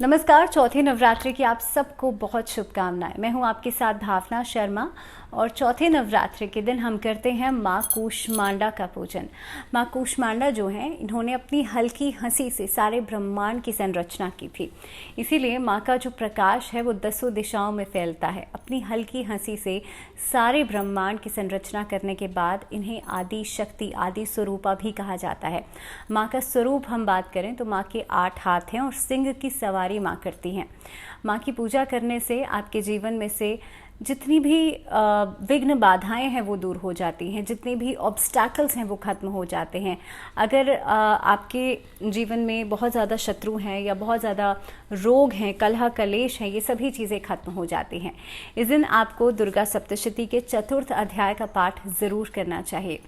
नमस्कार। चौथे नवरात्रि की आप सबको बहुत शुभकामनाएं। मैं हूं आपके साथ भावना शर्मा और चौथे नवरात्रि के दिन हम करते हैं माँ कूष्मांडा का पूजन। माँ कूष्मांडा जो हैं, इन्होंने अपनी हल्की हंसी से सारे ब्रह्मांड की संरचना की थी। इसीलिए माँ का जो प्रकाश है वो दसों दिशाओं में फैलता है। अपनी हल्की हंसी से सारे ब्रह्मांड की संरचना करने के बाद इन्हें आदि शक्ति, आदि स्वरूपा भी कहा जाता है। माँ का स्वरूप हम बात करें तो माँ के 8 हाथ हैं और सिंह की सवारी माँ करती हैं। माँ की पूजा करने से आपके जीवन में से जितनी भी विघ्न बाधाएं हैं वो दूर हो जाती हैं, जितने भी ऑब्स्टैकल्स हैं वो ख़त्म हो जाते हैं। अगर आपके जीवन में बहुत ज़्यादा शत्रु हैं या बहुत ज़्यादा रोग हैं, कलह कलेश हैं, ये सभी चीज़ें खत्म हो जाती हैं। इस दिन आपको दुर्गा सप्तशती के 4th अध्याय का पाठ ज़रूर करना चाहिए।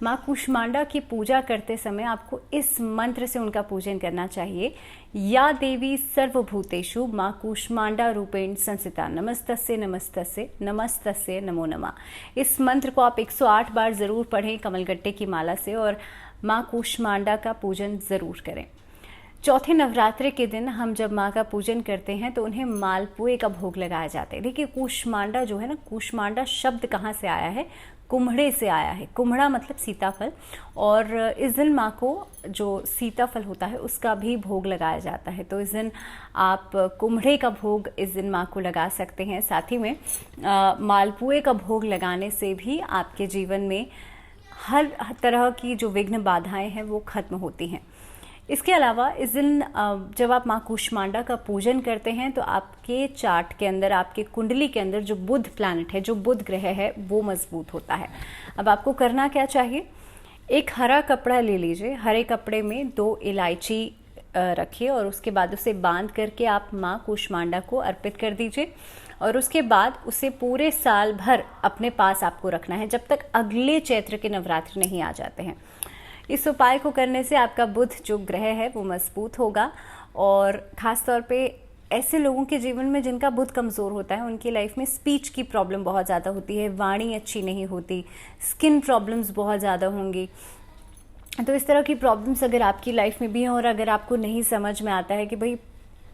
माँ कूष्मांडा की पूजा करते समय आपको इस मंत्र से उनका पूजन करना चाहिए। या देवी सर्वभूतेषु माँ कूष्मांडा रूपेण संस्थिता नमस्तस्ये नमस्तस्ये नमस्तस्ये नमो नमः। इस मंत्र को आप 108 बार ज़रूर पढ़ें कमलगट्टे की माला से और माँ कूष्मांडा का पूजन ज़रूर करें। चौथे नवरात्रि के दिन हम जब माँ का पूजन करते हैं तो उन्हें मालपुए का भोग लगाया जाता है। देखिए, कूष्मांडा जो है ना, कूष्मांडा शब्द कहाँ से आया है? कुम्हड़े से आया है। कुम्हड़ा मतलब सीताफल, और इस दिन माँ को जो सीताफल होता है उसका भी भोग लगाया जाता है। तो इस दिन आप कुम्हड़े का भोग इस दिन माँ को लगा सकते हैं। साथ ही में मालपुए का भोग लगाने से भी आपके जीवन में हर तरह की जो विघ्न बाधाएं हैं वो खत्म होती हैं। इसके अलावा इस दिन जब आप माँ कूष्मांडा का पूजन करते हैं तो आपके चार्ट के अंदर, आपके कुंडली के अंदर जो बुध प्लैनेट है, जो बुध ग्रह है, वो मजबूत होता है। अब आपको करना क्या चाहिए? एक हरा कपड़ा ले लीजिए। हरे कपड़े में 2 इलायची रखिए और उसके बाद उसे बांध करके आप माँ कूष्मांडा को अर्पित कर दीजिए। और उसके बाद उसे पूरे साल भर अपने पास आपको रखना है जब तक अगले चैत्र के नवरात्र नहीं आ जाते हैं। इस उपाय को करने से आपका बुध जो ग्रह है वो मजबूत होगा। और ख़ास तौर पे ऐसे लोगों के जीवन में जिनका बुध कमज़ोर होता है, उनकी लाइफ में स्पीच की प्रॉब्लम बहुत ज़्यादा होती है, वाणी अच्छी नहीं होती, स्किन प्रॉब्लम्स बहुत ज़्यादा होंगी। तो इस तरह की प्रॉब्लम्स अगर आपकी लाइफ में भी हैं और अगर आपको नहीं समझ में आता है कि भाई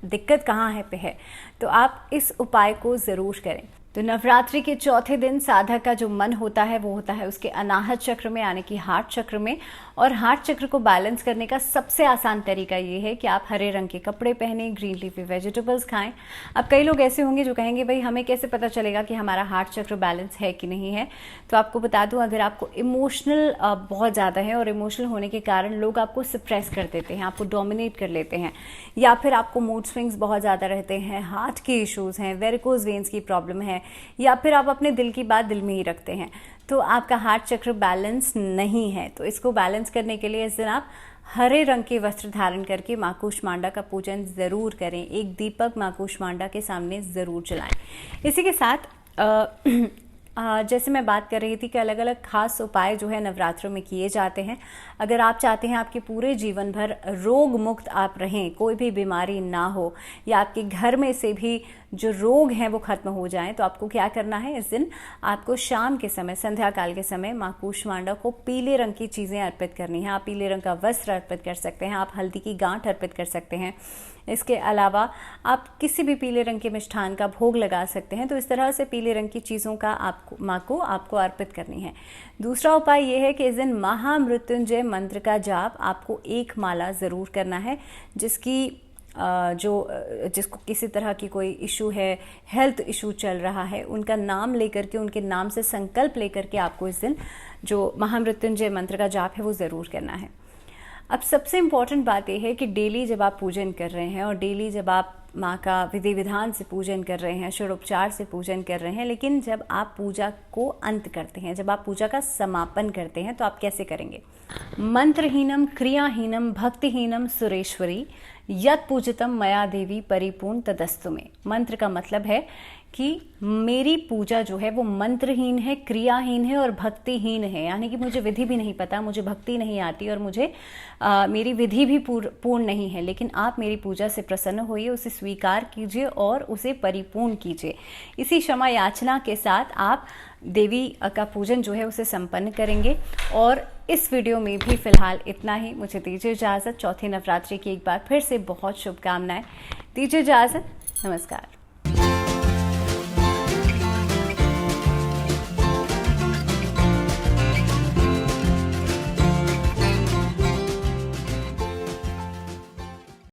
दिक्कत कहाँ है पे है, तो आप इस उपाय को ज़रूर करें। तो नवरात्रि के चौथे दिन साधक का जो मन होता है वो होता है उसके अनाहत चक्र में, यानी कि हार्ट चक्र में। और हार्ट चक्र को बैलेंस करने का सबसे आसान तरीका ये है कि आप हरे रंग के कपड़े पहने, ग्रीन लीफी वेजिटेबल्स खाएं। अब कई लोग ऐसे होंगे जो कहेंगे भाई हमें कैसे पता चलेगा कि हमारा हार्ट चक्र बैलेंस है कि नहीं है? तो आपको बता दूं, अगर आपको इमोशनल बहुत ज़्यादा है और इमोशनल होने के कारण लोग आपको सप्रेस कर देते हैं, आपको डोमिनेट कर लेते हैं, या फिर आपको मूड स्विंग्स बहुत ज़्यादा रहते हैं, हार्ट के इश्यूज़ हैं, वेरिकोज वेन्स की प्रॉब्लम है, या फिर आप अपने दिल की बात दिल में ही रखते हैं, तो आपका हार्ट चक्र बैलेंस नहीं है। तो इसको बैलेंस करने के लिए इस दिन आप हरे रंग के वस्त्र धारण करके माँ कूष्मांडा का पूजन ज़रूर करें। एक दीपक माँ कूष्मांडा के सामने ज़रूर जलाएं। इसी के साथ जैसे मैं बात कर रही थी कि अलग अलग खास उपाय जो है नवरात्रों में किए जाते हैं। अगर आप चाहते हैं आपके पूरे जीवन भर रोग मुक्त आप रहें, कोई भी बीमारी ना हो, या आपके घर में से भी जो रोग हैं वो खत्म हो जाएं, तो आपको क्या करना है? इस दिन आपको शाम के समय, संध्या काल के समय माँ कूष्मांडा को पीले रंग की चीज़ें अर्पित करनी है। आप पीले रंग का वस्त्र अर्पित कर सकते हैं, आप हल्दी की गांठ अर्पित कर सकते हैं। इसके अलावा आप किसी भी पीले रंग के मिष्ठान का भोग लगा सकते हैं। तो इस तरह से पीले रंग की चीज़ों का आपको अर्पित करनी है। दूसरा उपाय ये है कि इस दिन महामृत्युंजय मंत्र का जाप आपको 1 माला ज़रूर करना है। जिसको किसी तरह की कोई इशू है, हेल्थ इशू चल रहा है, उनका नाम लेकर के, उनके नाम से संकल्प लेकर के आपको इस दिन जो महामृत्युंजय मंत्र का जाप है वो ज़रूर करना है। अब सबसे इम्पॉर्टेंट बात यह है कि डेली जब आप पूजन कर रहे हैं और डेली जब आप माँ का विधि विधान से पूजन कर रहे हैं, षोडोपचार से पूजन कर रहे हैं, लेकिन जब आप पूजा को अंत करते हैं, जब आप पूजा का समापन करते हैं, तो आप कैसे करेंगे? मंत्रहीनम क्रियाहीनम भक्तिहीनम सुरेश्वरी यत् पूजितम मया देवी परिपूर्ण तदस्तु में। मंत्र का मतलब है कि मेरी पूजा जो है वो मंत्रहीन है, क्रियाहीन है और भक्तिहीन है, यानी कि मुझे विधि भी नहीं पता, मुझे भक्ति नहीं आती और मुझे मेरी विधि भी पूर्ण नहीं है, लेकिन आप मेरी पूजा से प्रसन्न होइए, उसे स्वीकार कीजिए और उसे परिपूर्ण कीजिए। इसी क्षमा याचना के साथ आप देवी का पूजन जो है उसे संपन्न करेंगे। और इस वीडियो में भी फिलहाल इतना ही। मुझे दीजिए इजाज़त। चौथे नवरात्रि की एक बार फिर से बहुत शुभकामनाएं। दीजिए इजाज़त, नमस्कार।